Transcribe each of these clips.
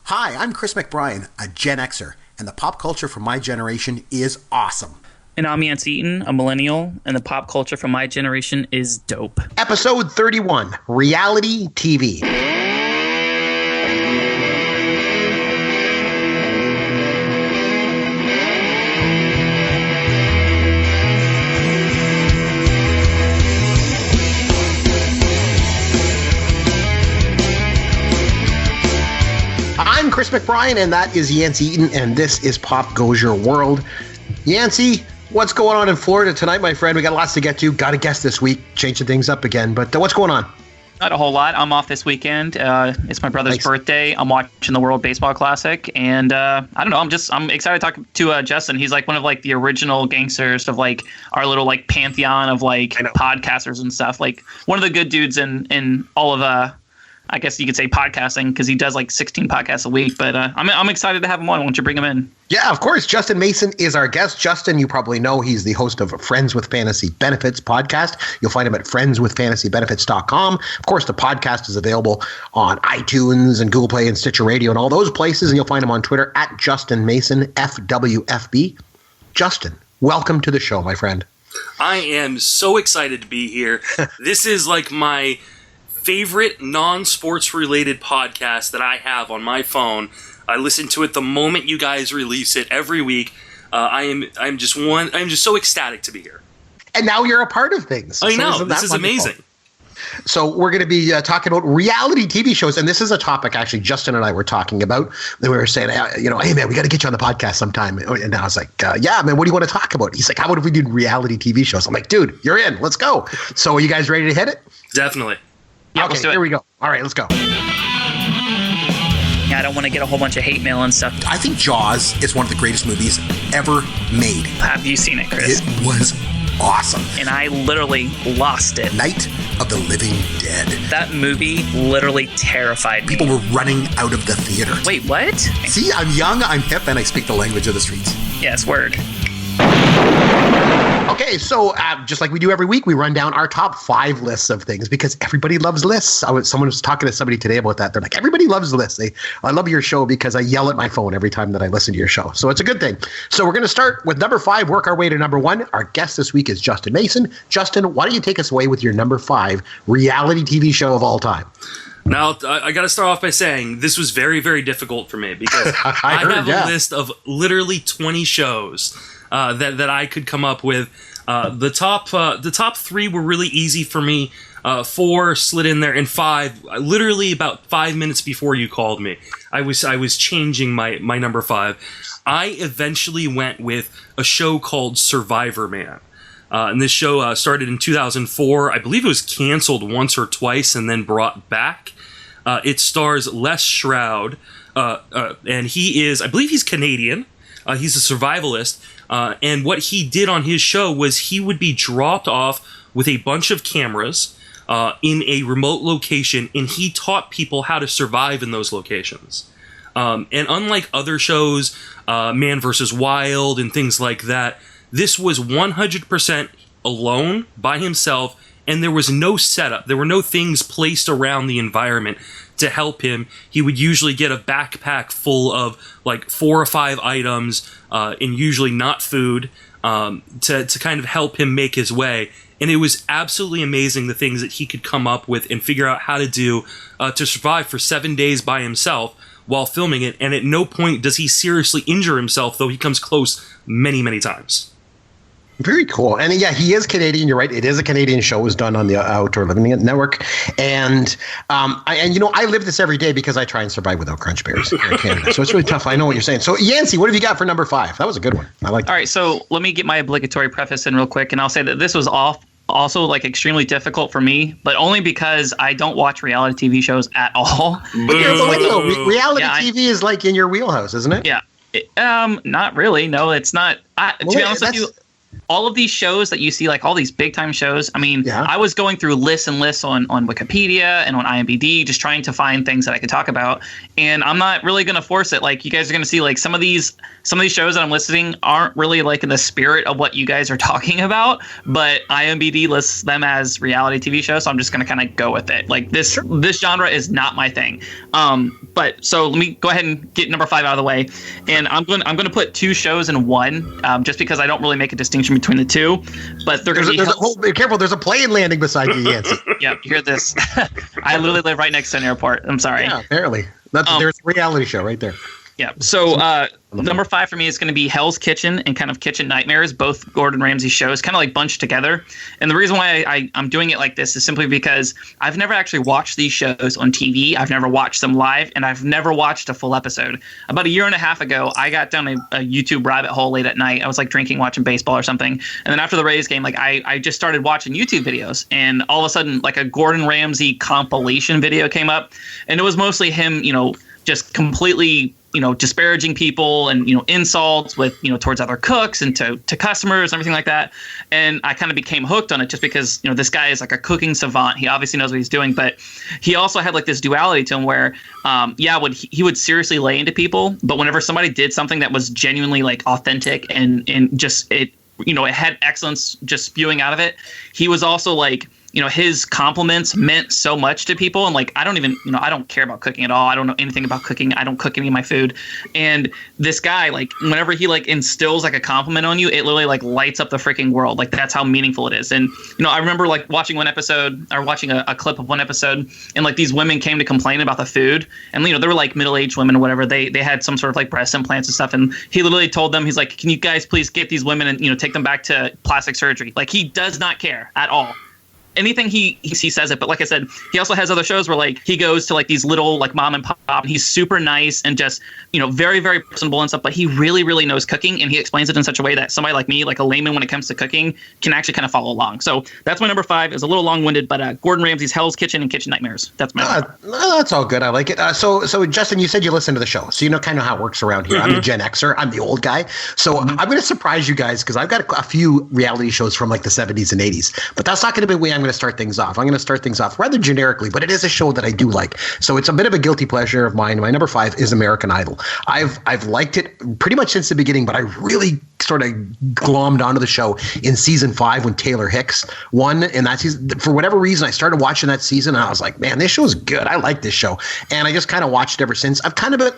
Hi, I'm Chris McBrien, a Gen Xer, and the pop culture from my generation is awesome. And I'm Yancey Eaton, a millennial, and the pop culture from my generation is dope. Episode 31, Reality TV. I'm Chris McBrien, and that is Yancey Eaton, and this is Pop Goes Your World. Yancey, what's going on in Florida tonight, my friend? We got lots to get to. Got a guest this week, changing things up again, but what's going on? Not a whole lot. I'm off this weekend. It's my brother's birthday. I'm watching the World Baseball Classic, and I don't know. I'm excited to talk to Justin. He's like one of like the original gangsters of like our little like pantheon of like podcasters and stuff. Like one of the good dudes in all of I guess you could say podcasting, because he does like 16 podcasts a week. But I'm excited to have him on. Why don't you bring him in? Yeah, of course. Justin Mason is our guest. Justin, you probably know, he's the host of Friends with Fantasy Benefits podcast. You'll find him at friendswithfantasybenefits.com. Of course, the podcast is available on iTunes and Google Play and Stitcher Radio and all those places. And you'll find him on Twitter at Justin Mason, FWFB. Justin, welcome to the show, my friend. I am so excited to be here. This is like my favorite non-sports related podcast that I have on my phone. I listen to it the moment you guys release it every week. I'm just so ecstatic to be here. And now you're a part of things. I know. This is amazing. So we're going to be talking about reality TV shows, and this is a topic actually Justin and I were talking about. We were saying, hey man, we got to get you on the podcast sometime. And I was like, yeah, man, what do you want to talk about? He's like, how about if we did reality TV shows? I'm like, dude, you're in. Let's go. So are you guys ready to hit it? Definitely. Yeah, okay, let's do it. Here we go. All right, let's go. Yeah, I don't want to get a whole bunch of hate mail and stuff. I think Jaws is one of the greatest movies ever made. Have you seen it, Chris? It was awesome. And I literally lost it. Night of the Living Dead. That movie literally terrified me. People were running out of the theater. Wait, what? See, I'm young, I'm hip, and I speak the language of the streets. Yes, word. Okay, so just like we do every week, we run down our top 5 lists of things because everybody loves lists. Someone was talking to somebody today about that. They're like, everybody loves lists. I love your show because I yell at my phone every time that I listen to your show. So it's a good thing. So we're going to start with number 5, work our way to number 1. Our guest this week is Justin Mason. Justin, why don't you take us away with your number 5 reality TV show of all time? Now, I got to start off by saying this was very, very difficult for me because I have a list of literally 20 shows that I could come up with. The top 3 were really easy for me. 4 slid in there, and 5, literally about 5 minutes before you called me, I was changing my number 5. I eventually went with a show called Survivor Man. And this show started in 2004. I believe it was canceled once or twice and then brought back. It stars Les Stroud, and I believe he's Canadian. He's a survivalist, and what he did on his show was he would be dropped off with a bunch of cameras in a remote location, and he taught people how to survive in those locations. And unlike other shows, Man vs. Wild and things like that, this was 100% alone, by himself, and there was no setup. There were no things placed around the environment to help him. He would usually get a backpack full of like 4 or 5 items, and usually not food, to kind of help him make his way. And it was absolutely amazing the things that he could come up with and figure out how to do to survive for 7 days by himself while filming it. And at no point does he seriously injure himself, though he comes close many, many times. Very cool. And yeah, he is Canadian. You're right. It is a Canadian show. It was done on the Outdoor Living Network. And I live this every day because I try and survive without crunch bears here in Canada. So it's really tough. I know what you're saying. So Yancey, what have you got for number 5? That was a good one. I like that. All right. So let me get my obligatory preface in real quick. And I'll say that this was also like extremely difficult for me, but only because I don't watch reality TV shows at all. Reality TV is like in your wheelhouse, isn't it? Yeah. Not really. No, it's not. To be honest with you, all of these shows that you see, like all these big time shows. I mean, I was going through lists and lists on Wikipedia and on IMDb, just trying to find things that I could talk about. And I'm not really going to force it. Like, you guys are going to see, like, some of these shows that I'm listing aren't really like in the spirit of what you guys are talking about, but IMDb lists them as reality TV shows. So I'm just going to kind of go with it. Like, this genre is not my thing. But so let me go ahead and get number 5 out of the way. And I'm going to put 2 shows in one, just because I don't really make a distinction between the two, but they're going to be. Be careful! There's a plane landing beside you, Yancey. Yeah, you hear this? I literally live right next to an airport. I'm sorry. Yeah, apparently. There's a reality show right there. Yeah. So number 5 for me is going to be Hell's Kitchen and kind of Kitchen Nightmares, both Gordon Ramsay shows, kind of like bunched together. And the reason why I'm doing it like this is simply because I've never actually watched these shows on TV. I've never watched them live, and I've never watched a full episode. About a year and a half ago, I got down a YouTube rabbit hole late at night. I was like drinking, watching baseball or something. And then after the Rays game, like I just started watching YouTube videos, and all of a sudden, like a Gordon Ramsay compilation video came up, and it was mostly him, just completely, disparaging people and, insults with, towards other cooks and to customers and everything like that. And I kind of became hooked on it just because, this guy is like a cooking savant. He obviously knows what he's doing, but he also had like this duality to him where, he would seriously lay into people. But whenever somebody did something that was genuinely like authentic and just it had excellence just spewing out of it, he was also like, his compliments meant so much to people. And like, I don't care about cooking at all. I don't know anything about cooking. I don't cook any of my food. And this guy, like, whenever he like instills like a compliment on you, it literally like lights up the freaking world. Like, that's how meaningful it is. And, I remember like watching one episode or watching a clip of one episode, and like these women came to complain about the food. And, they were like middle-aged women or whatever. They had some sort of like breast implants and stuff. And he literally told them, he's like, can you guys please get these women and, take them back to plastic surgery? Like, he does not care at all. Anything he says it, but like I said, he also has other shows where like he goes to like these little like mom and pop, and he's super nice and just very, very personable and stuff, but he really, really knows cooking, and he explains it in such a way that somebody like me, like a layman when it comes to cooking, can actually kind of follow along. So that's my number 5. It's a little long-winded, but Gordon Ramsay's Hell's Kitchen and Kitchen Nightmares. That's my that's all good. I like it. So Justin, you said you listen to the show, so you know kind of how it works around here. I'm a Gen Xer. I'm the old guy, so I'm going to surprise you guys because I've got a few reality shows from like the 70s and 80s, but that's not going to be the way I'm going to start things off. I'm going to start things off rather generically, but it is a show that I do like. So it's a bit of a guilty pleasure of mine. My number 5 is American Idol. I've liked it pretty much since the beginning, but I really sort of glommed onto the show in season 5 when Taylor Hicks won in that season. For whatever reason, I started watching that season and I was like, man, this show is good. I like this show. And I just kind of watched it ever since. I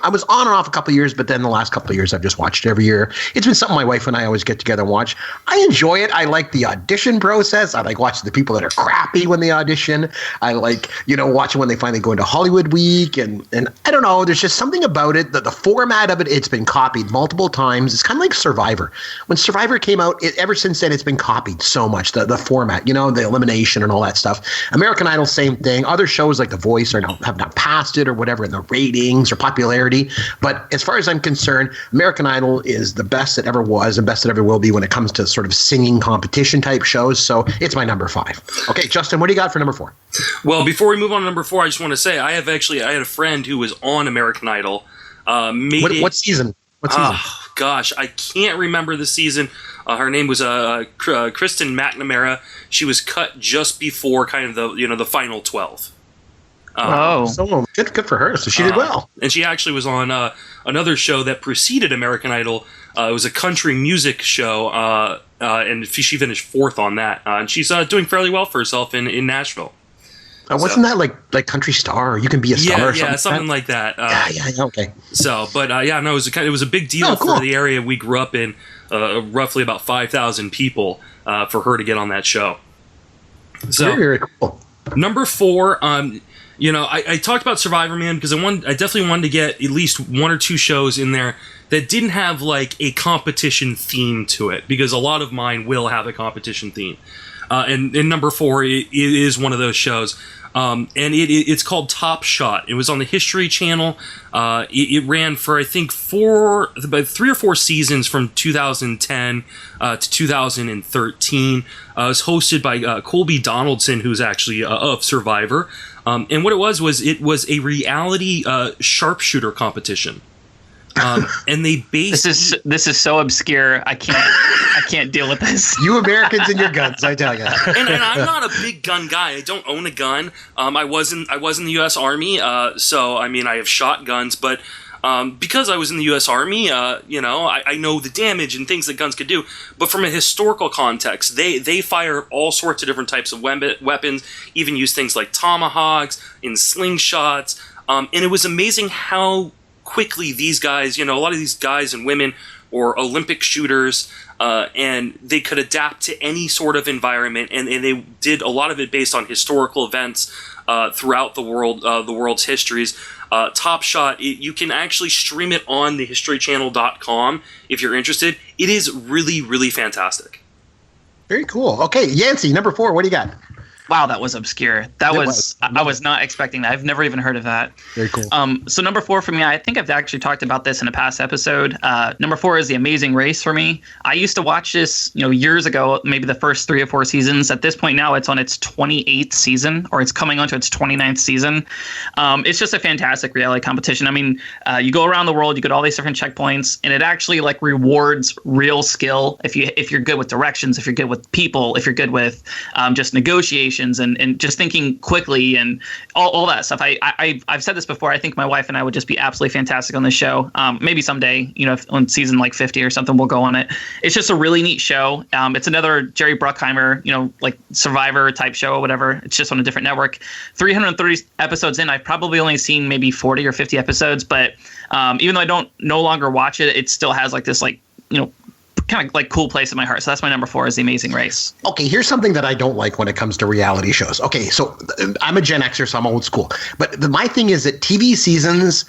was on and off a couple of years, but then the last couple of years I've just watched it every year. It's been something my wife and I always get together and watch. I enjoy it. I like the audition process. I like watching the people that are crappy when they audition. I like, watching when they finally go into Hollywood Week. And I don't know, there's just something about it that the format of it, it's been copied multiple times. It's kind of like Survivor. When Survivor came out, ever since then, it's been copied so much. The format, the elimination and all that stuff. American Idol, same thing. Other shows like The Voice have not passed it or whatever in the ratings or popularity. But as far as I'm concerned, American Idol is the best that ever was and best that ever will be when it comes to sort of singing competition type shows. So it's my number 5. Okay, Justin, what do you got for number 4? Well, before we move on to number 4, I just want to say I had a friend who was on American Idol. What season? What season? Gosh, I can't remember the season. Her name was Kristen McNamara. She was cut just before kind of the final 12. So good for her. So she did well. And she actually was on another show that preceded American Idol. It was a country music show, and she finished 4th on that. And she's doing fairly well for herself in Nashville. Wasn't that like Country Star? Or You Can Be a Star or something? Yeah, something like that. Okay. So, but no, it was a big deal for the area we grew up in. Roughly about 5,000 people for her to get on that show. So, very, very cool. Number 4, I talked about Survivor Man because I definitely wanted to get at least 1 or 2 shows in there that didn't have like a competition theme to it, because a lot of mine will have a competition theme. And number 4 it is one of those shows. And it's called Top Shot. It was on the History Channel. It ran for, I think, 3 or 4 seasons from 2010 to 2013. It was hosted by Colby Donaldson, who's actually of Survivor. And what it was a reality sharpshooter competition. And they based this is so obscure. I can't deal with this. You Americans and your guns, I tell you. and I'm not a big gun guy. I don't own a gun. I was in the U.S. Army, so I mean I have shotguns, but. Because I was in the U.S. Army, I know the damage and things that guns could do. But from a historical context, they fire all sorts of different types of weapons, even use things like tomahawks and slingshots. And it was amazing how quickly these guys, a lot of these guys and women were Olympic shooters, and they could adapt to any sort of environment. And they did a lot of it based on historical events throughout the world's histories. Top Shot, you can actually stream it on the historychannel.com if you're interested. It is really, really fantastic. Very cool. Okay, Yancey, number 4, what do you got? Wow, that was obscure. I was not expecting that. I've never even heard of that. Very cool. So number 4 for me, I think I've actually talked about this in a past episode. Number 4 is The Amazing Race for me. I used to watch this, years ago, maybe the first 3 or 4 seasons. At this point now, it's on its 28th season, or it's coming onto its 29th season. It's just a fantastic reality competition. I mean, you go around the world, you go to all these different checkpoints, and it actually rewards real skill. If you're good with directions, if you're good with people, if you're good with just negotiation. And just thinking quickly and all that stuff. I've said this before. I think my wife and I would just be absolutely fantastic on this show. Maybe someday, if on season 50 or something, we'll go on it. It's just a really neat show. It's another Jerry Bruckheimer, Survivor type show or whatever. It's just on a different network. 330 episodes in, I've probably only seen maybe 40 or 50 episodes. But even though I don't no longer watch it, it still has this kind of cool place in my heart. So that's my number 4 is The Amazing Race. Okay, here's something that I don't like when it comes to reality shows. Okay, so I'm a Gen Xer, so I'm old school. But my thing is that TV seasons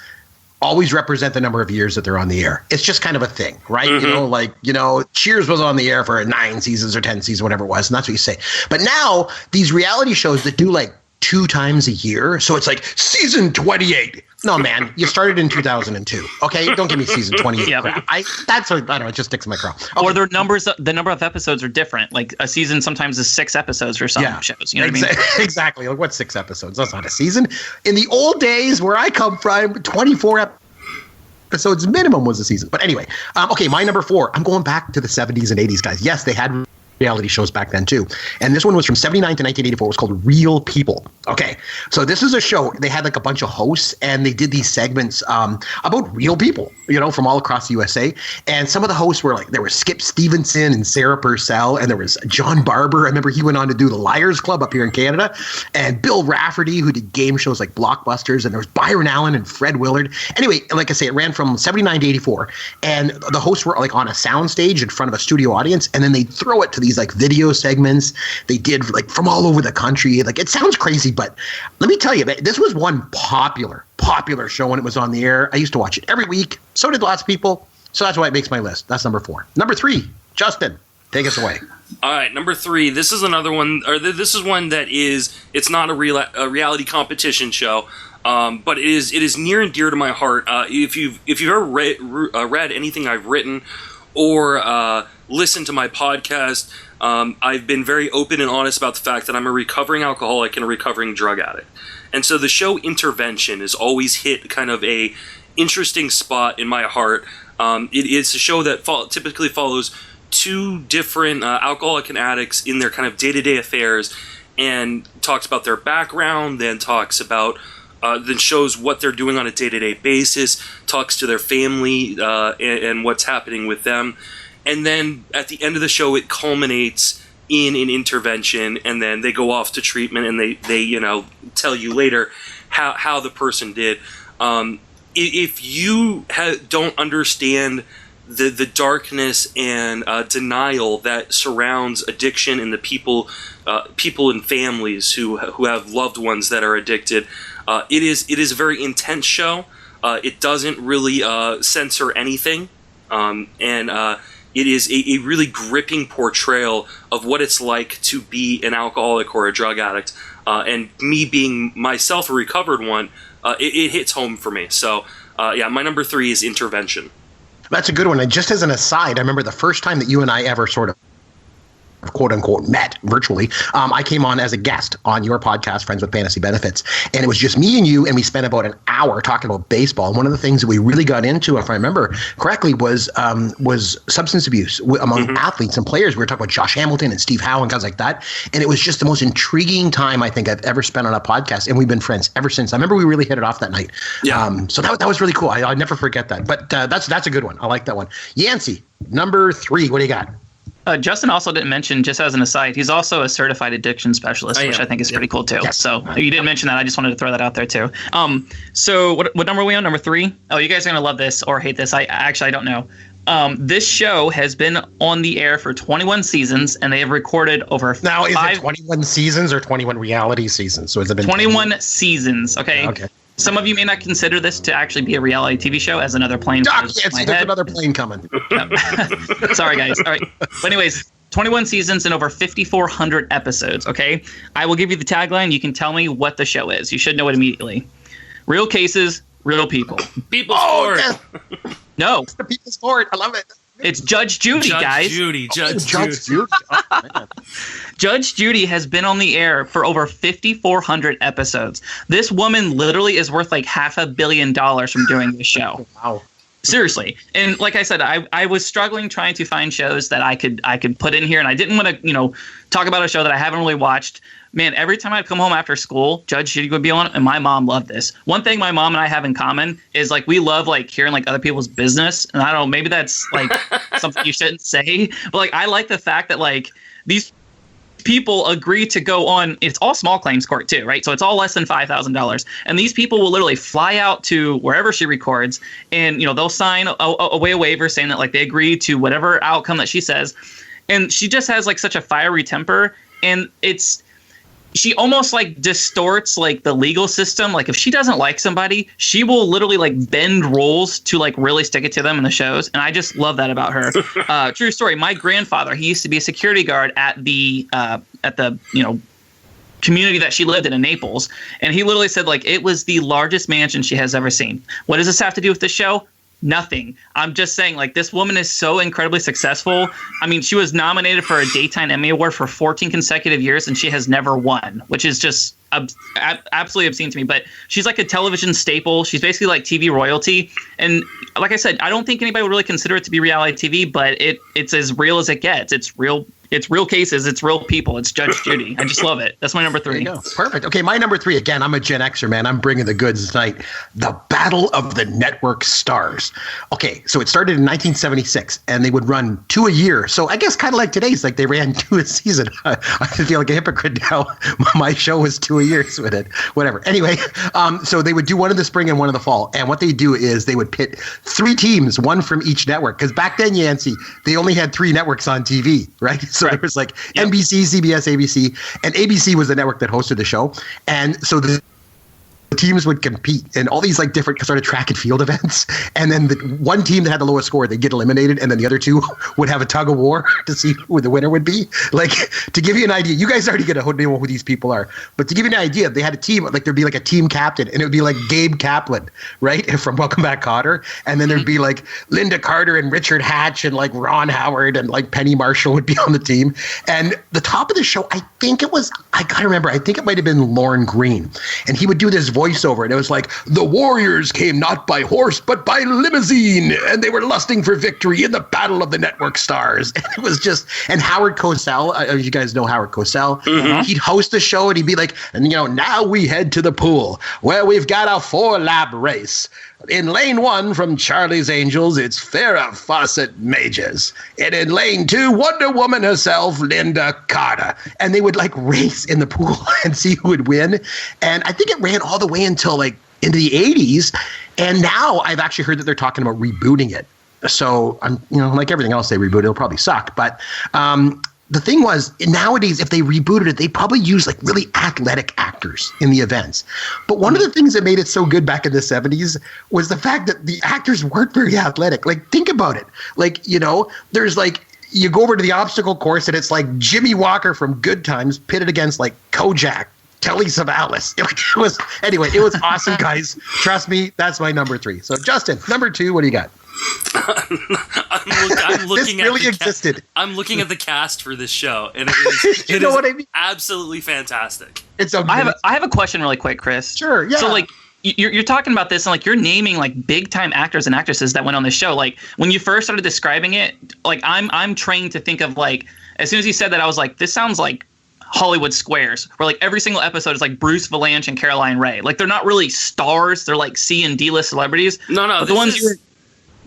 always represent the number of years that they're on the air. It's just kind of a thing, right? Mm-hmm. Cheers was on the air for 9 seasons or 10 seasons, whatever it was, and that's what you say. But now these reality shows that do 2 times a year, so it's season 28. No, man, you started in 2002. Okay, don't give me season 28 crap. I don't know. It just sticks in my craw. Okay. Or the number of episodes are different. Like a season sometimes is 6 episodes for some shows. You know what I mean? Exactly. What's 6 episodes? That's not a season. In the old days where I come from, 24 episodes minimum was a season. But anyway, okay, my number 4. I'm going back to the 70s and 80s, guys. Yes, they had reality shows back then too, and this one was from 79 to 1984. It was called Real People. Okay, so this is a show. They had a bunch of hosts, and they did these segments about real people, from all across the USA. And some of the hosts were there was Skip Stevenson and Sarah Purcell, and there was John Barber. I remember he went on to do the Liars Club up here in Canada, and Bill Rafferty, who did game shows like Blockbusters, and there was Byron Allen and Fred Willard. Anyway, like I say, it ran from 79 to 84, and the hosts were on a sound stage in front of a studio audience, and then they'd throw it to these video segments they did from all over the country. It sounds crazy, but let me tell you, this was one popular show when it was on the air. I used to watch it every week. So did lots of people. So that's why it makes my list. That's number 4. Number 3, Justin, take us away. All right, number 3. This is another one, or this is one that it's not a reality competition show. But it is near and dear to my heart. If you've ever read anything I've written or listened to my podcast, I've been very open and honest about the fact that I'm a recovering alcoholic and a recovering drug addict. And so the show Intervention has always hit kind of a interesting spot in my heart. It's a show that typically follows 2 different alcoholic and addicts in their kind of day-to-day affairs, and talks about their background, then talks about then shows what they're doing on a day-to-day basis, talks to their family and what's happening with them. And then at the end of the show, it culminates in an intervention, and then they go off to treatment, and they tell you later how the person did. If you don't understand the darkness and denial that surrounds addiction and the people and families who have loved ones that are addicted, it is a very intense show. It doesn't really censor anything, and it is a really gripping portrayal of what it's like to be an alcoholic or a drug addict. And me being myself a recovered one, it hits home for me. So, my number 3 is Intervention. That's a good one. And just as an aside, I remember the first time that you and I ever sort of quote unquote met virtually. I came on as a guest on your podcast, Friends with Fantasy Benefits, and it was just me and you, and we spent about an hour talking about baseball. And one of the things that we really got into, if I remember correctly, was substance abuse among athletes and players. We were talking about Josh Hamilton and Steve Howe and guys like that, and it was just the most intriguing time I think I've ever spent on a podcast, and we've been friends ever since. I remember we really hit it off that night. Yeah. So that was really cool. I'll never forget that. But that's a good one. I like that one. Yancey, number 3. What do you got? Justin also didn't mention, just as an aside, he's also a certified addiction specialist, which I think is pretty cool too. Yes. So you didn't mention that. I just wanted to throw that out there too. So what number are we on? Number 3? Oh, you guys are going to love this or hate this. I don't know. This show has been on the air for 21 seasons, and they have recorded over Now, is it 21 seasons or 21 reality seasons? So has it been 21 seasons? Okay. Okay. Some of you may not consider this to actually be a reality TV show, as another plane. There's another plane coming. Sorry, guys. All right. But anyways, 21 seasons and over 5,400 episodes, okay? I will give you the tagline. You can tell me what the show is. You should know it immediately. Real cases, real people. People's Court. Yes. No. It's the People's Court. I love it. It's Judge Judy, guys. Judge Judy. Oh, man. Judge Judy has been on the air for over 5,400 episodes. This woman literally is worth like $500 million from doing this show. Wow. Seriously. And like I said, I was struggling trying to find shows that I could put in here, and I didn't want to, talk about a show that I haven't really watched. Man, every time I'd come home after school, Judge Judy would be on, and my mom loved this. One thing my mom and I have in common is like we love like hearing like other people's business, and I don't know, maybe that's like something you shouldn't say, but like I like the fact that like these people agree to go on. It's all small claims court too, right? So it's all less than $5,000, and these people will literally fly out to wherever she records, and they'll sign a waiver saying that like they agree to whatever outcome that she says, and she just has like such a fiery temper, and she almost like distorts like the legal system. Like if she doesn't like somebody, she will literally like bend rules to like really stick it to them in the shows. And I just love that about her. True story. My grandfather, he used to be a security guard at the community that she lived in Naples. And he literally said like it was the largest mansion she has ever seen. What does this have to do with the show? Nothing. I'm just saying, like, this woman is so incredibly successful. I mean, she was nominated for a Daytime Emmy Award for 14 consecutive years, and she has never won, which is just absolutely obscene to me. But she's like a television staple. She's basically like TV royalty. And like I said, I don't think anybody would really consider it to be reality TV, but it's as real as it gets. It's real cases. It's real people. It's Judge Judy. I just love it. That's my number 3. There you go. Perfect. Okay, my number 3, again, I'm a Gen Xer, man. I'm bringing the goods tonight. The Battle of the Network Stars. Okay, so it started in 1976, and they would run 2 a year. So I guess kind of like today's, like they ran 2 a season. I feel like a hypocrite now. My show was 2 a year with it. Whatever. Anyway, so they would do one in the spring and one in the fall. And what they do is they would pit 3 teams, one from each network. Because back then, Yancey, they only had 3 networks on TV, right? So there was like NBC, CBS, ABC, and ABC was the network that hosted the show. And so the teams would compete in all these like different sort of track and field events. And then the one team that had the lowest score, they'd get eliminated. And then the other 2 would have a tug of war to see who the winner would be. Like, to give you an idea, you guys already know who these people are. But to give you an idea, they had a team, like there'd be like a team captain, and it would be like Gabe Kaplan, right? From Welcome Back, Kotter. And then there'd be like Linda Carter and Richard Hatch and like Ron Howard and like Penny Marshall would be on the team. And the top of the show, I think it might have been Lorne Green. And he would do this voiceover, and it was like, the Warriors came not by horse but by limousine, and they were lusting for victory in the Battle of the Network Stars. And it was just, and Howard Cosell, you guys know Howard Cosell, he'd host the show, and he'd be like, and now we head to the pool where we've got a 4-lap race. In lane 1 from Charlie's Angels, it's Farrah Fawcett Majors. And in lane 2, Wonder Woman herself, Linda Carter. And they would like race in the pool and see who would win. And I think it ran all the way until like into the 80s. And now I've actually heard that they're talking about rebooting it. So I'm, like everything else they reboot, it'll probably suck. But the thing was, nowadays, if they rebooted it, they'd probably use like really athletic actors in the events. But one of the things that made it so good back in the 70s was the fact that the actors weren't very athletic. Like, think about it. Like, there's like, you go over to the obstacle course and it's like Jimmy Walker from Good Times pitted against like Kojak, Telly Savalas. It was awesome, guys. Trust me, that's my number 3. So Justin, number 2, what do you got? I'm looking this really existed. I'm looking at the cast for this show, and it what I mean? Absolutely fantastic. It's I have a question really quick, Chris. Sure, yeah. So like you're talking about this and like you're naming like big time actors and actresses that went on the show. Like when you first started describing it, like I'm trained to think of like as soon as you said that I was like this sounds like Hollywood Squares, where like every single episode is like Bruce Vilanch and Caroline Rhea. Like they're not really stars; they're like C and D list celebrities. No, but the ones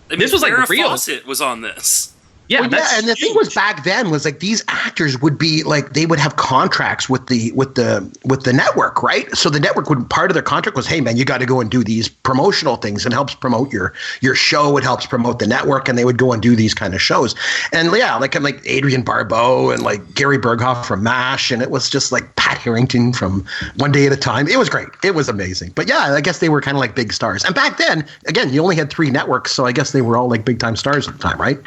this was like real. Fawcett was on this. Yeah, well, yeah, and the thing was back then was like these actors would be like they would have contracts with the network, right? So the network would part of their contract was, hey man, you got to go and do these promotional things and helps promote your show. It helps promote the network, and they would go and do these kind of shows. And yeah, like Adrienne Barbeau and like Gary Berghoff from MASH, and it was just like Pat Harrington from One Day at a Time. It was great. It was amazing. But yeah, I guess they were kind of like big stars. And back then, again, you only had 3 networks, so I guess they were all like big time stars at the time, right?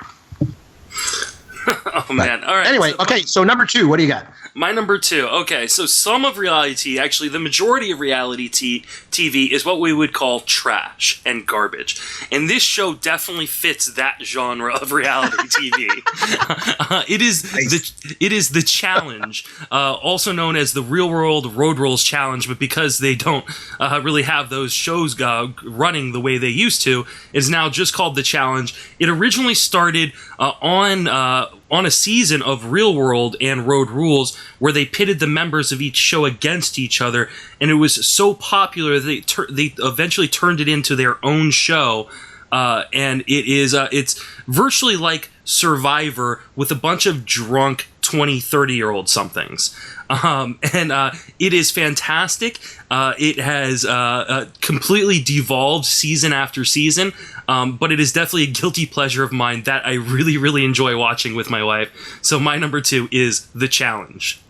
Oh man! All right. Anyway, okay. So number 2, what do you got? My number 2. Okay, so some of reality, actually the majority of reality TV is what we would call trash and garbage. And this show definitely fits that genre of reality TV. It is the Challenge, also known as the Real World Road Rules Challenge, but because they don't really have those shows running the way they used to, is now just called the Challenge. It originally started on a season of Real World and Road Rules, where they pitted the members of each show against each other, and it was so popular they eventually turned it into their own show, and it's virtually like Survivor with a bunch of drunk 20, 30-year-old somethings. It is fantastic. It has completely devolved season after season, but it is definitely a guilty pleasure of mine that I really, really enjoy watching with my wife. So my number 2 is The Challenge.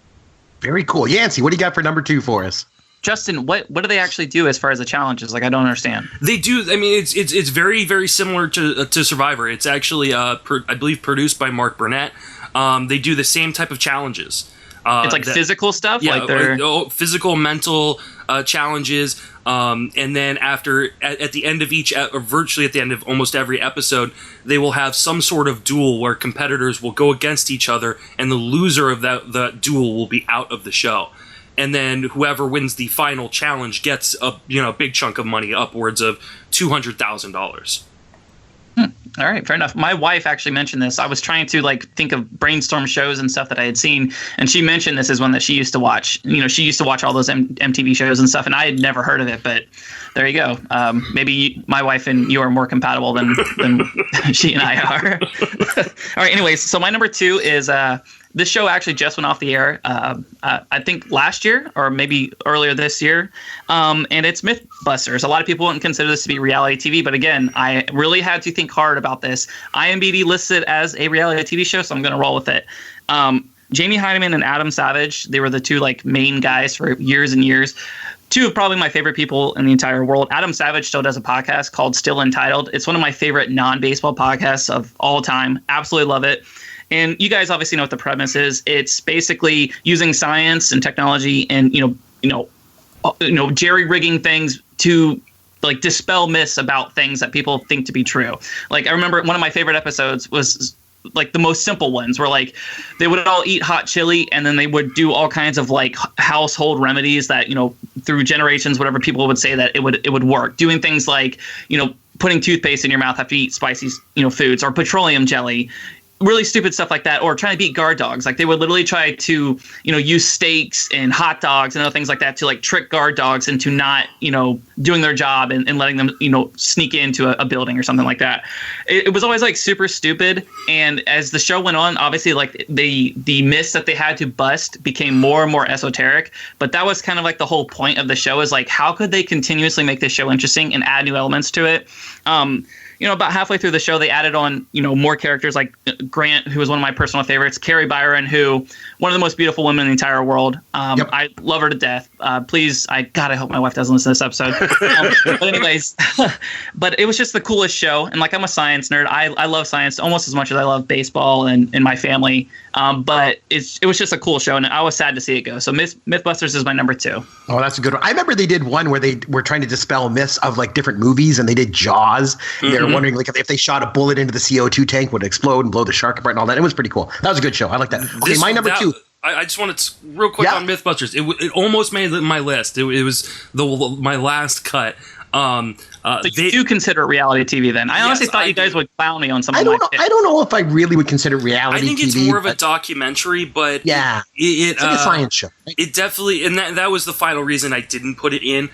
Very cool. Yancey, what do you got for number 2 for us? Justin, what do they actually do as far as the challenges? Like, I don't understand. They do. I mean, it's very, very similar to Survivor. It's actually, I believe, produced by Mark Burnett. They do the same type of challenges. It's like physical stuff? Yeah, like they're physical, mental challenges. And then at the end of virtually at the end of almost every episode, they will have some sort of duel where competitors will go against each other, and the loser of that duel will be out of the show. And then whoever wins the final challenge gets a big chunk of money, upwards of $200,000. All right, fair enough. My wife actually mentioned this. I was trying to think of brainstorm shows and stuff that I had seen, and she mentioned this as one that she used to watch. She used to watch all those MTV shows and stuff, and I had never heard of it. But there you go. Maybe my wife and you are more compatible than she and I are. All right. Anyways, so my number 2 is this show actually just went off the air, I think last year or maybe earlier this year, and it's Mythbusters. A lot of people wouldn't consider this to be reality TV, but again, I really had to think hard about this. IMDb lists it as a reality TV show, so I'm going to roll with it. Jamie Hyneman and Adam Savage, they were the 2 main guys for years and years. 2 of probably my favorite people in the entire world. Adam Savage still does a podcast called Still Entitled. It's one of my favorite non-baseball podcasts of all time. Absolutely love it. And you guys obviously know what the premise is. It's basically using science and technology and jerry rigging things to dispel myths about things that people think to be true. I remember one of my favorite episodes was the most simple ones where they would all eat hot chili, and then they would do all kinds of household remedies that through generations, whatever people would say that it would work. Doing things putting toothpaste in your mouth after you eat spicy foods, or petroleum jelly. Really stupid stuff like that, or trying to beat guard dogs. They would literally try to, use steaks and hot dogs and other things like that to trick guard dogs into not, doing their job and letting them, sneak into a building or something like that. It was always super stupid. And as the show went on, obviously the myths that they had to bust became more and more esoteric. But that was kind of the whole point of the show is how could they continuously make this show interesting and add new elements to it? About halfway through the show, they added on, more characters like Grant, who was one of my personal favorites, Carrie Byron, who one of the most beautiful women in the entire world. Yep. I love her to death. Please, I hope my wife doesn't listen to this episode. But anyways, but it was just the coolest show. And I'm a science nerd. I love science almost as much as I love baseball and my family. But it was just a cool show, and I was sad to see it go. So Mythbusters is my number 2. Oh, that's a good one. I remember they did one where they were trying to dispel myths of different movies, and they did Jaws. Mm-hmm. There they're wondering like if they shot a bullet into the CO2 tank, would it explode and blow the shark apart and all that. It was pretty cool. That was a good show. I like that. Okay, my number 2. I just wanted to, real quick on Mythbusters. It almost made my list. It was my last cut. So you do consider it reality TV then? I honestly thought you guys would clown me on something like that. I don't know if I really would consider reality TV. I think it's more of a documentary, but it's like a science show. Right? It definitely, and that was the final reason I didn't put it in.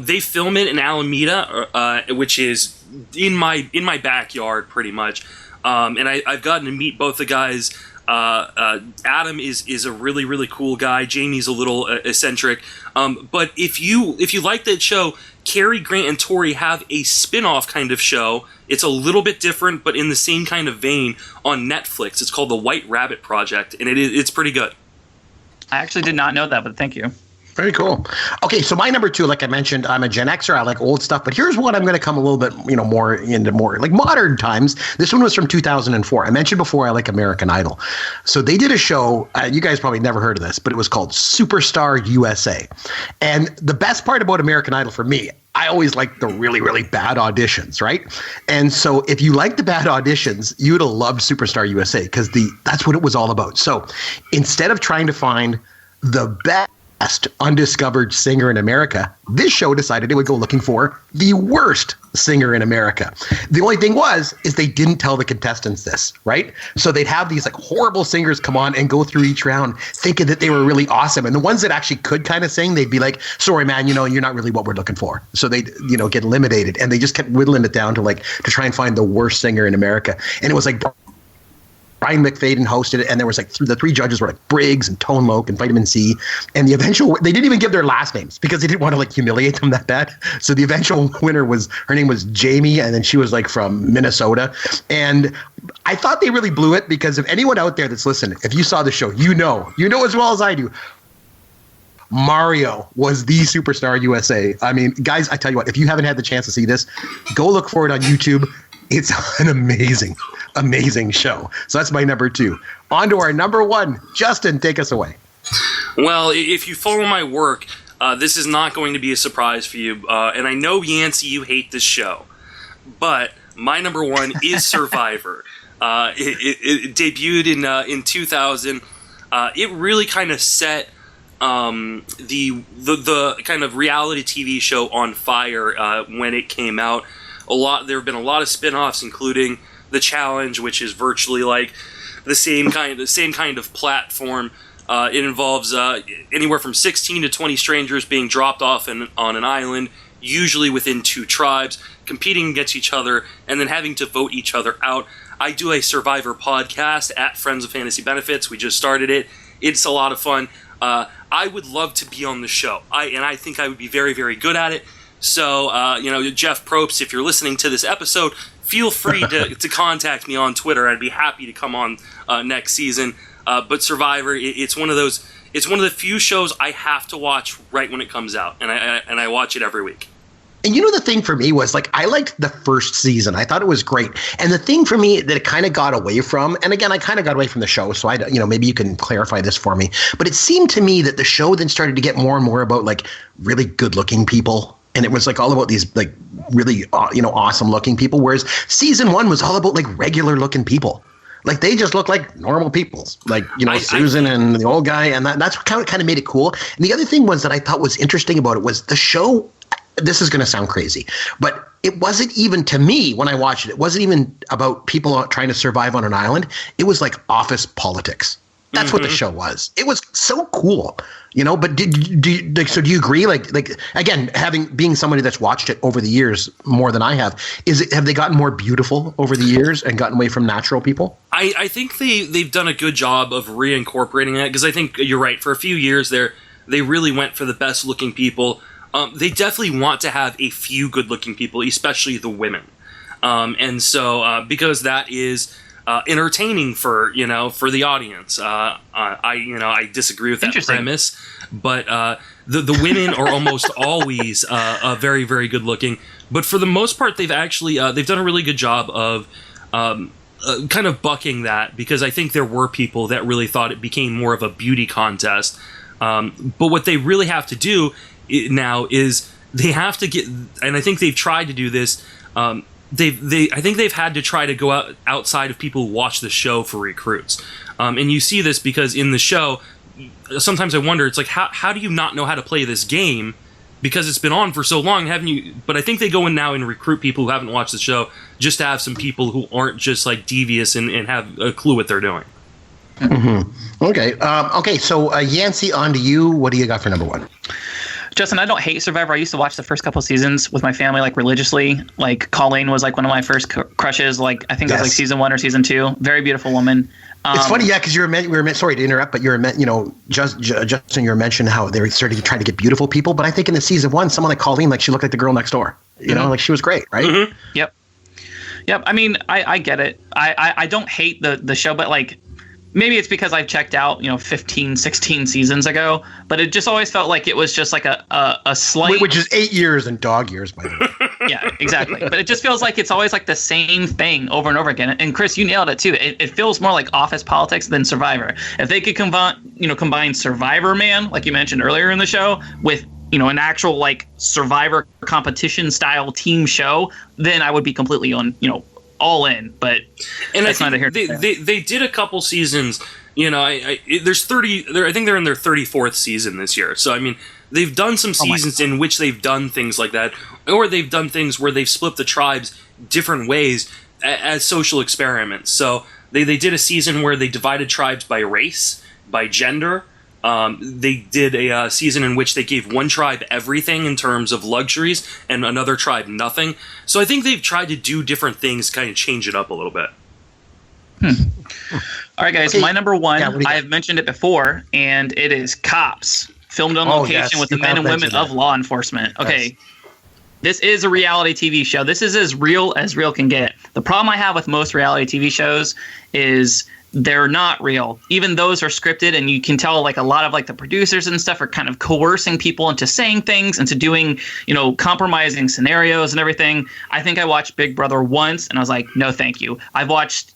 They film it in Alameda, which is in my backyard pretty much, and I've gotten to meet both the guys. Adam is a really, really cool guy. Jamie's a little eccentric. But if you like that show, Cary Grant and Tori have a spin-off kind of show. It's a little bit different, but in the same kind of vein on Netflix. It's called The White Rabbit Project, and it's pretty good. I actually did not know that, but thank you. Very cool. Okay, so my number 2, like I mentioned, I'm a Gen Xer. I like old stuff, but here's what I'm going to come a little bit, more into more like modern times. This one was from 2004. I mentioned before I like American Idol. So they did a show. You guys probably never heard of this, but it was called Superstar USA. And the best part about American Idol for me, I always like the really, really bad auditions, right? And so if you like the bad auditions, you would have loved Superstar USA because that's what it was all about. So instead of trying to find the best undiscovered singer in America, this show decided it would go looking for the worst singer in America. The only thing is they didn't tell the contestants this, right? So they'd have these like horrible singers come on and go through each round thinking that they were really awesome. And the ones that actually could kind of sing, they'd be like, sorry, man, you're not really what we're looking for. So they'd, get eliminated. And they just kept whittling it down to try and find the worst singer in America. And it was like Brian McFadden hosted it, and there was the 3 judges were Briggs and Tone Loc and Vitamin C, and the eventual, they didn't even give their last names because they didn't want to humiliate them that bad. So the eventual winner her name was Jamie, and then she was from Minnesota. And I thought they really blew it because if anyone out there that's listening, if you saw the show, you know as well as I do, Mario was the Superstar USA. I mean, guys, I tell you what, if you haven't had the chance to see this, go look for it on YouTube. It's an amazing show. So that's my number 2. On to our number 1. Justin, take us away. Well, if you follow my work, this is not going to be a surprise for you. And I know, Yancey, you hate this show. But my number 1 is Survivor. It debuted in 2000. It really kind of set the kind of reality TV show on fire when it came out. There have been a lot of spin-offs, including The Challenge, which is virtually like the same kind of platform. It involves anywhere from 16 to 20 strangers being dropped off on an island, usually within 2 tribes, competing against each other, and then having to vote each other out. I do a Survivor podcast at Friends of Fantasy Benefits. We just started it. It's a lot of fun. I would love to be on the show. I think I would be very, very good at it. So, Jeff Probst, if you're listening to this episode, feel free to contact me on Twitter. I'd be happy to come on next season. But Survivor, it's one of the few shows I have to watch right when it comes out, and I watch it every week. And the thing for me was I liked the first season. I thought it was great. And the thing for me that it kind of got away from, and again, I kind of got away from the show. So maybe you can clarify this for me, but it seemed to me that the show then started to get more and more about really good looking people. And it was all about these really, awesome looking people. Whereas season 1 was all about regular looking people. They just look like normal people, Susan and the old guy. And that's what kind of made it cool. And the other thing was that I thought was interesting about it was the show. This is going to sound crazy, but it wasn't even, to me, when I watched it wasn't even about people trying to survive on an island. It was office politics. That's what the show was. It was so cool, But do you agree? Again, being somebody that's watched it over the years more than I have, have they gotten more beautiful over the years and gotten away from natural people? I think they've done a good job of reincorporating that, because I think you're right. For a few years there, they really went for the best looking people. They definitely want to have a few good looking people, especially the women, and so because that is entertaining for the audience. I disagree with that premise, but the women are almost always very, very good looking. But for the most part, they've actually they've done a really good job of kind of bucking that, because I think there were people that really thought it became more of a beauty contest. But what they really have to do now is they have to get, and I think they've tried to do this. I think they've had to try to go outside of people who watch the show for recruits. And you see this because in the show, sometimes I wonder, it's like, how do you not know how to play this game? Because it's been on for so long, haven't you? But I think they go in now and recruit people who haven't watched the show just to have some people who aren't just like devious and have a clue what they're doing. Mm-hmm. Okay. So Yancey, on to you. What do you got for number one? Justin, I don't hate Survivor. I used to watch the first couple seasons with my family, like religiously. Like Colleen was like one of my first crushes. Like I think it was like season 1 or season 2. Very beautiful woman. It's funny, yeah, because sorry to interrupt, but Justin, you were mentioning how they were starting to try to get beautiful people. But I think in the season 1, someone like Colleen, like she looked like the girl next door. You know, like she was great, right? Mm-hmm. Yep. I mean, I get it. I don't hate the show, but like maybe it's because I checked out, 15, 16 seasons ago. But it just always felt like it was just like a slight, which is 8 years and dog years, by the way. Yeah, exactly. But it just feels like it's always like the same thing over and over again. And Chris, you nailed it too. It feels more like office politics than Survivor. If they could combine Survivor Man, like you mentioned earlier in the show, with an actual like Survivor competition style team show, then I would be completely on all in. But and that's neither here nor there. They did a couple seasons. There's 30. I think they're in their 34th season this year. So I mean, they've done some seasons in which they've done things like that, or they've done things where they've split the tribes different ways as social experiments. So they did a season where they divided tribes by race, by gender. They did a season in which they gave one tribe everything in terms of luxuries and another tribe nothing. So I think they've tried to do different things, kind of change it up a little bit. All right, guys. Okay. My number one, I have mentioned it before, and it is Cops. Filmed on location with the men and women of law enforcement. Okay. Yes. This is a reality TV show. This is as real can get. The problem I have with most reality TV shows is they're not real. Even those are scripted, and you can tell like a lot of like the producers and stuff are kind of coercing people into saying things, into doing, compromising scenarios and everything. I think I watched Big Brother once and I was like, no, thank you. I watched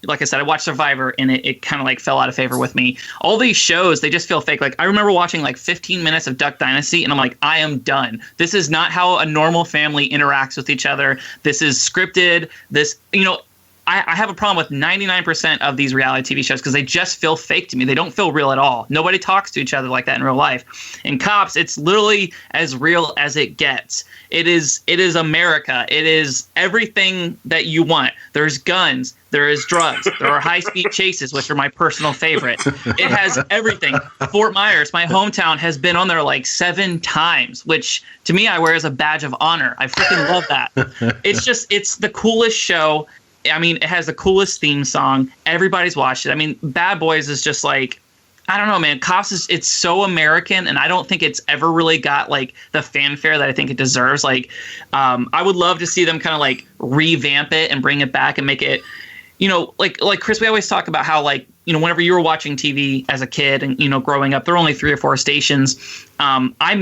Survivor, and it kind of like fell out of favor with me. All these shows, they just feel fake. Like I remember watching like 15 minutes of Duck Dynasty and I'm like, I am done. This is not how a normal family interacts with each other. This is scripted. I have a problem with 99% of these reality TV shows because they just feel fake to me. They don't feel real at all. Nobody talks to each other like that in real life. In Cops, it's literally as real as it gets. It is America. It is everything that you want. There's guns. There is drugs. There are high-speed chases, which are my personal favorite. It has everything. Fort Myers, my hometown, has been on there like 7 times, which to me I wear as a badge of honor. I freaking love that. It's the coolest show. I mean, it has the coolest theme song. Everybody's watched it. I mean, Bad Boys is just like, I don't know, man. Cops it's so American, and I don't think it's ever really got like the fanfare that I think it deserves. Like, I would love to see them kind of like revamp it and bring it back and make it, like Chris, we always talk about how like, whenever you were watching TV as a kid and, growing up, there were only 3 or 4 stations. I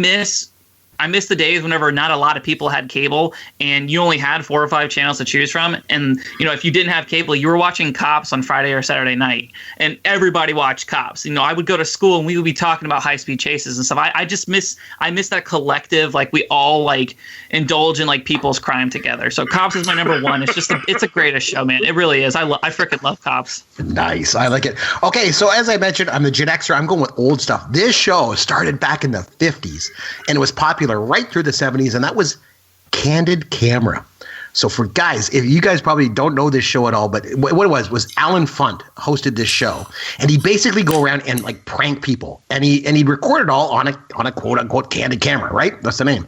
miss the days whenever not a lot of people had cable and you only had 4 or 5 channels to choose from. And, if you didn't have cable, you were watching Cops on Friday or Saturday night, and everybody watched Cops. I would go to school and we would be talking about high-speed chases and stuff. I miss that collective, like we all like indulge in like people's crime together. So Cops is my number one. It's a greatest show, man. It really is. I freaking love Cops. Nice. I like it. Okay. So as I mentioned, I'm the Gen Xer. I'm going with old stuff. This show started back in the 50s and it was popular right through the 70s, and that was Candid Camera. So for guys, if you guys probably don't know this show at all, but what it was Alan Funt hosted this show, and he basically go around and like prank people, and he recorded all on a quote unquote candid camera, right? That's the name.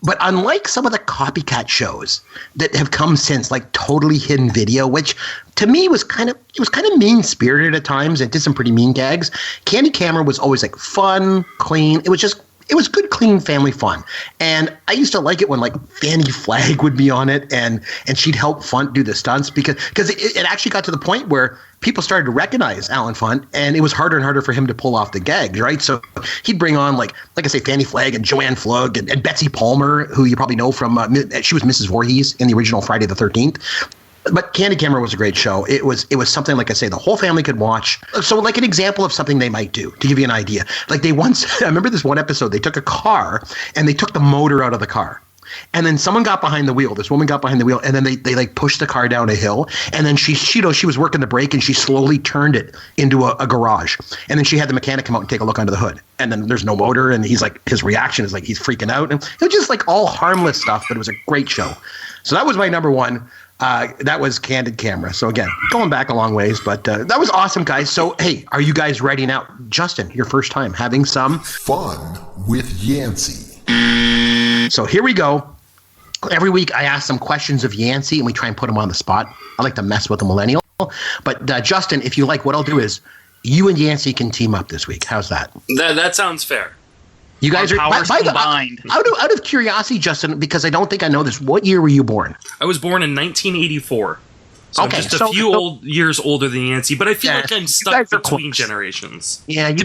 But unlike some of the copycat shows that have come since, like Totally Hidden Video, which to me was kind of mean spirited at times and did some pretty mean gags, Candid Camera was always like fun, clean. It was good, clean family fun. And I used to like it when like Fanny Flagg would be on it and she'd help Funt do the stunts because it actually got to the point where people started to recognize Alan Funt, and it was harder and harder for him to pull off the gags, right? So he'd bring on like I say, Fanny Flagg and Joanne Flugg and Betsy Palmer, who you probably know from she was Mrs. Voorhees in the original Friday the 13th. But Candid Camera was a great show. It was something, like I say, the whole family could watch. So like an example of something they might do, to give you an idea. Like I remember this one episode, they took a car and they took the motor out of the car. And then someone got behind the wheel. This woman got behind the wheel, and then they like pushed the car down a hill. And then she was working the brake, and she slowly turned it into a garage. And then she had the mechanic come out and take a look under the hood. And then there's no motor, and he's like, his reaction is like he's freaking out. And it was just like all harmless stuff, but it was a great show. So that was my number one. That was Candid Camera. So again, going back a long ways, but that was awesome, guys. So hey, are you guys ready now? Justin, your first time having some fun with Yancey. So here we go. Every week I ask some questions of Yancey and we try and put him on the spot. I like to mess with the millennial. But Justin, if you like, what I'll do is you and Yancey can team up this week. How's that? That sounds fair. You guys are combined. Out of curiosity, Justin, because I don't think I know this. What year were you born? I was born in 1984. So okay, I'm just a few years older than Yancey, but I feel like I'm stuck between generations. Yeah, to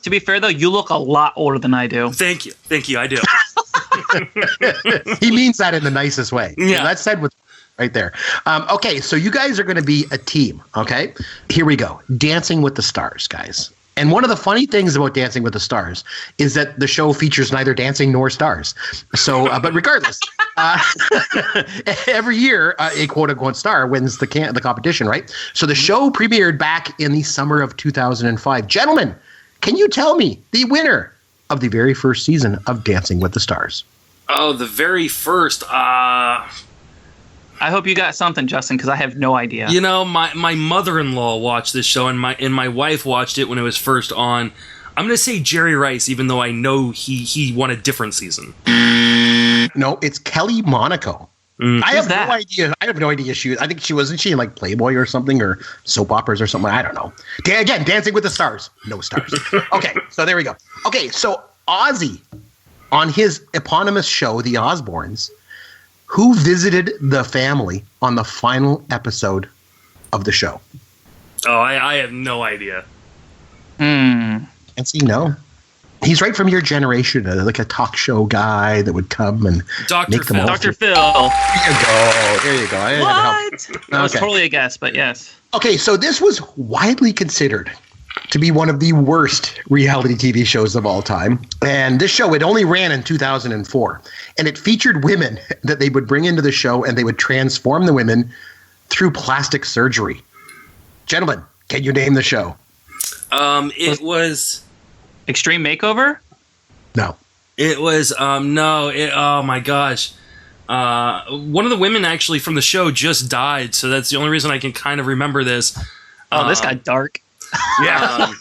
be fair though, you look a lot older than I do. Thank you, I do. He means that in the nicest way. Yeah, that's said with right there. Okay, so you guys are going to be a team. Okay, here we go. Dancing with the Stars, guys. And one of the funny things about Dancing with the Stars is that the show features neither dancing nor stars. So, but regardless, every year a quote-unquote star wins the competition, right? So the show premiered back in the summer of 2005. Gentlemen, can you tell me the winner of the very first season of Dancing with the Stars? Oh, the very first. I hope you got something, Justin, because I have no idea. You know, my mother-in-law watched this show, and my wife watched it when it was first on. I'm going to say Jerry Rice, even though I know he won a different season. No, it's Kelly Monaco. I have no idea. I have no idea. I think she wasn't she in like Playboy or something, or soap operas or something. I don't know. Again, Dancing with the Stars. No stars. Okay, so there we go. Okay, so Ozzy, on his eponymous show, The Osbournes, who visited the family on the final episode of the show? Oh, I have no idea. And see, no. He's right from your generation, like a talk show guy that would come and Dr. Phil. Dr. Phil. There you go. What? That was totally a guess, but yes. Okay, so this was widely considered to be one of the worst reality TV shows of all time. And this show, it only ran in 2004. And it featured women that they would bring into the show, and they would transform the women through plastic surgery. Gentlemen, can you name the show? It was Extreme Makeover? No. It was no. Oh my gosh. One of the women actually from the show just died, so that's the only reason I can kind of remember this. Oh, this got dark. Yeah.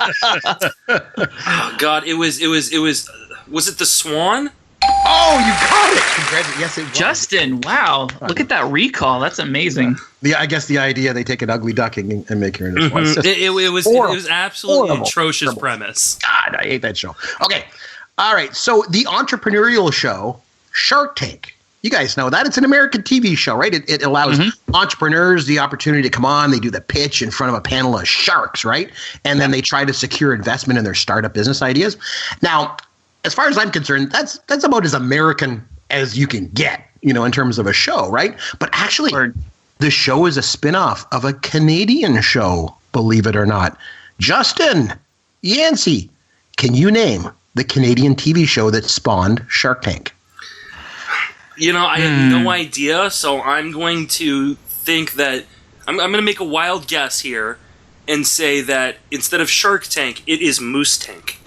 Oh God, it was. Was it the Swan? Oh, you got it! Congratulations. Yes, it was. Justin, wow! Look at that recall. That's amazing. I guess the idea they take an ugly duckling and make her into a swan. It was absolutely horrible. Atrocious premise. God, I hate that show. Okay, all right. So the entrepreneurial show Shark Tank. You guys know that. It's an American TV show, right? It allows entrepreneurs the opportunity to come on. They do the pitch in front of a panel of sharks, right? And then they try to secure investment in their startup business ideas. Now, as far as I'm concerned, that's about as American as you can get, in terms of a show, right? But actually, the show is a spinoff of a Canadian show, believe it or not. Justin, Yancey, can you name the Canadian TV show that spawned Shark Tank? I have no idea, so I'm going to think that I'm going to make a wild guess here and say that instead of Shark Tank, it is Moose Tank.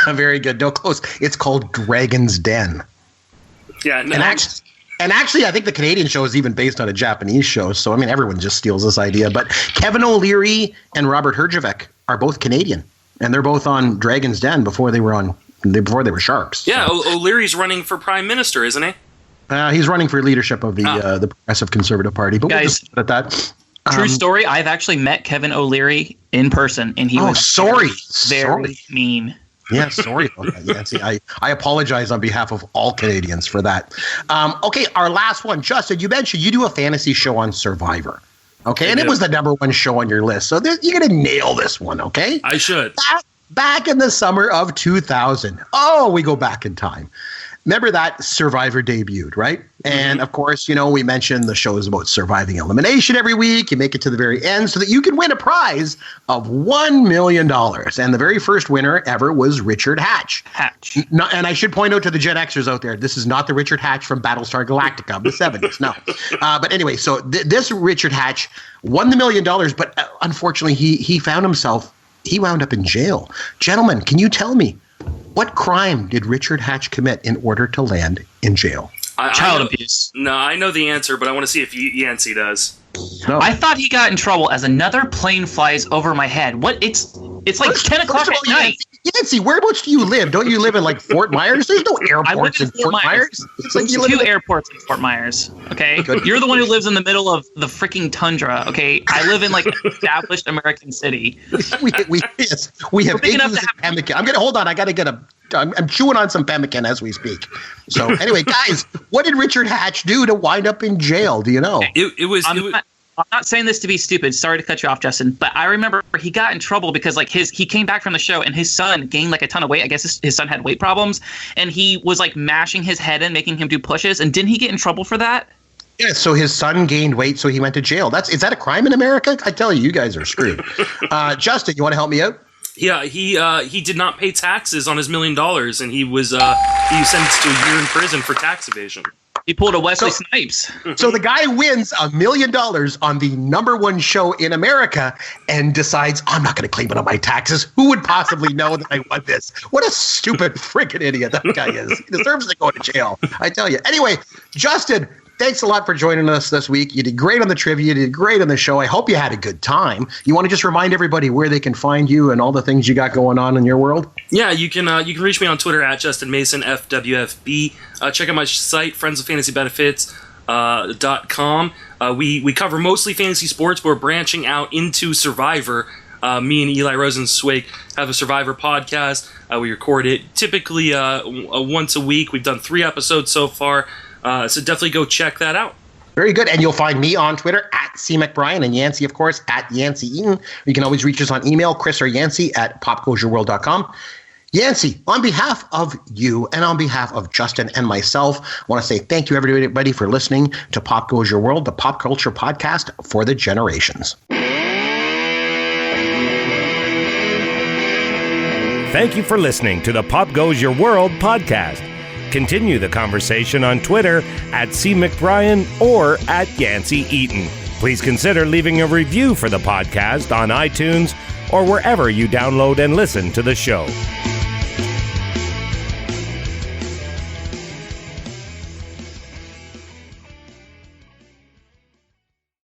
Very good. No, close. It's called Dragon's Den. Yeah, no, and actually, I think the Canadian show is even based on a Japanese show. So, everyone just steals this idea. But Kevin O'Leary and Robert Herjavec are both Canadian, and they're both on Dragon's Den before they were sharks. Yeah, so. O'Leary's running for prime minister, isn't he? He's running for leadership of the Progressive Conservative Party. But guys, we'll just put it at that. True story. I've actually met Kevin O'Leary in person, and he was very mean. Yeah, sorry about that, Nancy. I apologize on behalf of all Canadians for that. Okay, our last one. Justin, you mentioned you do a fantasy show on Survivor. Okay, and it was the number one show on your list. So you're going to nail this one, okay? I should. Back in the summer of 2000. Oh, we go back in time. Remember that Survivor debuted, right? And of course, you know, we mentioned the show is about surviving elimination every week. You make it to the very end so that you can win a prize of $1 million. And the very first winner ever was Richard Hatch. And I should point out to the Gen Xers out there, this is not the Richard Hatch from Battlestar Galactica of the 70s. No. But anyway, so this Richard Hatch won the $1 million, but unfortunately, he found himself, he wound up in jail. Gentlemen, can you tell me, what crime did Richard Hatch commit in order to land in jail? Child abuse. No, I know the answer, but I want to see if Yancey does. No. I thought he got in trouble as another plane flies over my head. What? It's like 10 o'clock at night. Yancey, whereabouts do you live? Don't you live in like Fort Myers? There's no airports in Fort Myers. It's like you live in airports in Fort Myers. Okay, you're the one who lives in the middle of the freaking tundra. Okay, I live in like an established American city. we have acres of pemmican. I'm gonna hold on. I gotta get I'm chewing on some pemmican as we speak. So anyway, guys, what did Richard Hatch do to wind up in jail? Do you know? I'm not saying this to be stupid. Sorry to cut you off, Justin, but I remember he got in trouble because like he came back from the show and his son gained like a ton of weight. I guess his son had weight problems, and he was like mashing his head in, making him do pushes. And didn't he get in trouble for that? Yeah, so his son gained weight, so he went to jail. Is that a crime in America? I tell you, you guys are screwed. Justin, you want to help me out? Yeah, he did not pay taxes on his $1 million, and he was sentenced to a year in prison for tax evasion. He pulled a Wesley Snipes. So the guy wins $1 million on the #1 show in America and decides, I'm not going to claim it on my taxes. Who would possibly know that I won this? What a stupid freaking idiot that guy is. He deserves to go to jail, I tell you. Anyway, Justin, thanks a lot for joining us this week. You did great on the trivia. You did great on the show. I hope you had a good time. You want to just remind everybody where they can find you and all the things you got going on in your world? Yeah, you can reach me on Twitter at Justin Mason, FWFB. Check out my site, friendsoffantasybenefits.com. We cover mostly fantasy sports, but we're branching out into Survivor. Me and Eli Rosenzweig have a Survivor podcast. We record it typically once a week. We've done 3 episodes so far. So definitely go check that out. Very good. And you'll find me on Twitter at CMcBrien and Yancey, of course, at Yancey Eaton. You can always reach us on email, Chris or Yancey at popgoesyourworld.com. Yancey, on behalf of you and on behalf of Justin and myself, I want to say thank you, everybody, for listening to Pop Goes Your World, the pop culture podcast for the generations. Thank you for listening to the Pop Goes Your World podcast. Continue the conversation on Twitter at CMcBrien or at Yancey Eaton. Please consider leaving a review for the podcast on iTunes or wherever you download and listen to the show.